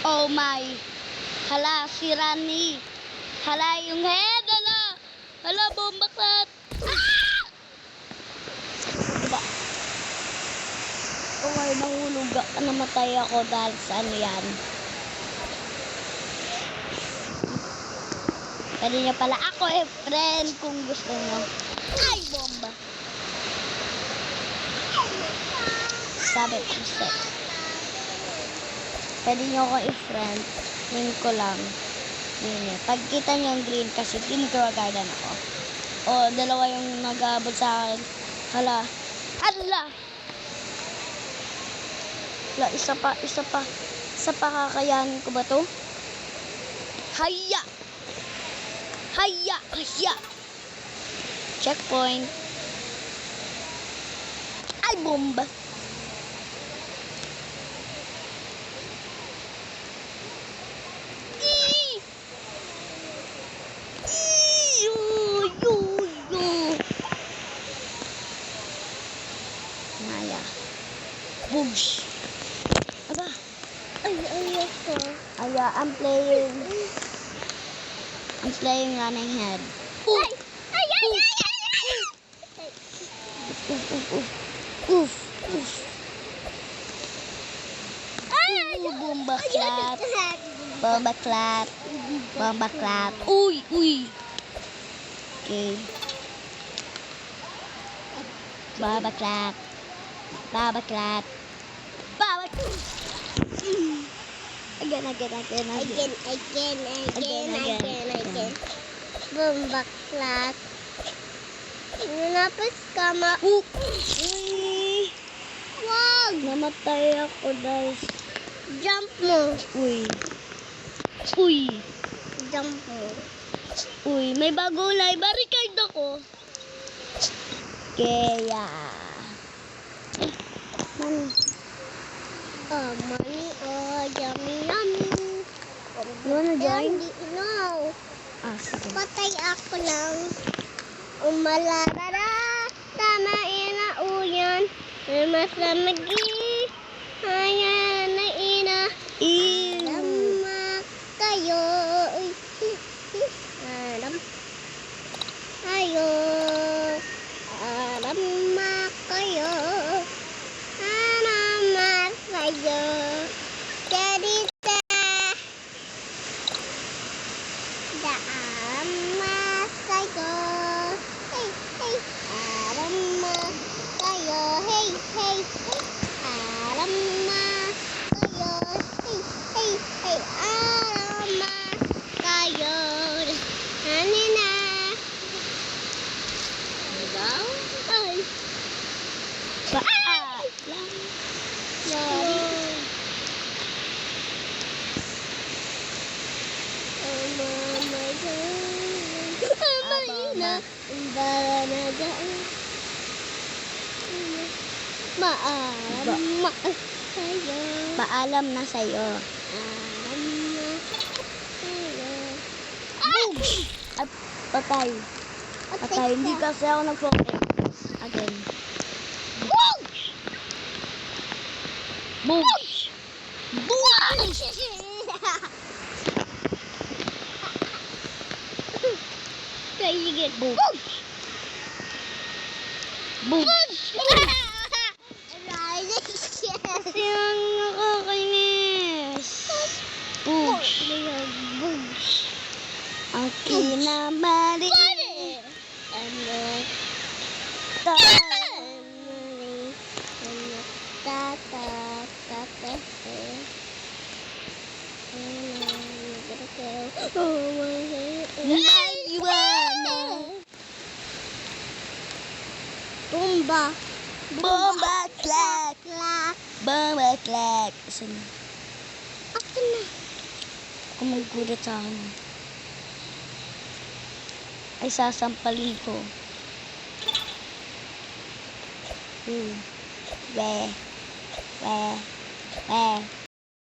Oh my. Hala, si Rani. Hala, yung head. Hala. Hala, bomba clat. Ah! Diba? Okay, nahulog. Namatay ako dahil sa ano yan. Pwede niya pala ako friend kung gusto nyo. Ay, bomba. Sabi ko sex. Pwede nyo ako i-friend. Yun ko lang. Yun eh. Pagkita nyo yung green kasi kindergarten ako. O, dalawa yung nag-aabot sa akin. Hala. Hala! Hala, isa pa. Isa pa kakayanin ko ba to? Haya! Haya! Haya! Checkpoint. Ay, bomba! Maya. Boosh! Aba! Ay, ako. Aya, I'm playing running head. Ay! Ay! Oof! Bomba clap! Bomba clap! Bomba clap! Uy! Okay. Bomba clap! Bomba clap! Bomba clap! Again. Bomba clat. Napis ka Uy! Wag! Namatay ako dahil... Jump mo. Uy! Jump mo. Uy, may bagong library card ako. Kaya... Oh, money. Oh, yummy. You wanna join? No. Ah, sige. Patay ako lang. Umalarara. Tama ina uyan. Mas lamagi. Ayan na ina. Lama kayo. Alam. Ayo. Lama kayo. Lama kayo. Jadi Dama kayo. Hey. Dama kayo. Hey. Dama kayo. Hey. Dama kayo. Ano na? Ikaw? Ay. Yari. Paalam na sa'yo. Boom! At patay. Hindi kasi ako nag-focus. Again. Boom! Sige. Boom! Boom! Siyang nakakainis. Push! Ang kinamali. Ano? Bomba. Bomba clap! Clap. Bomba clap! Saan? Ako na. Kung maggulat sa akin, ay sasampalin ko. We.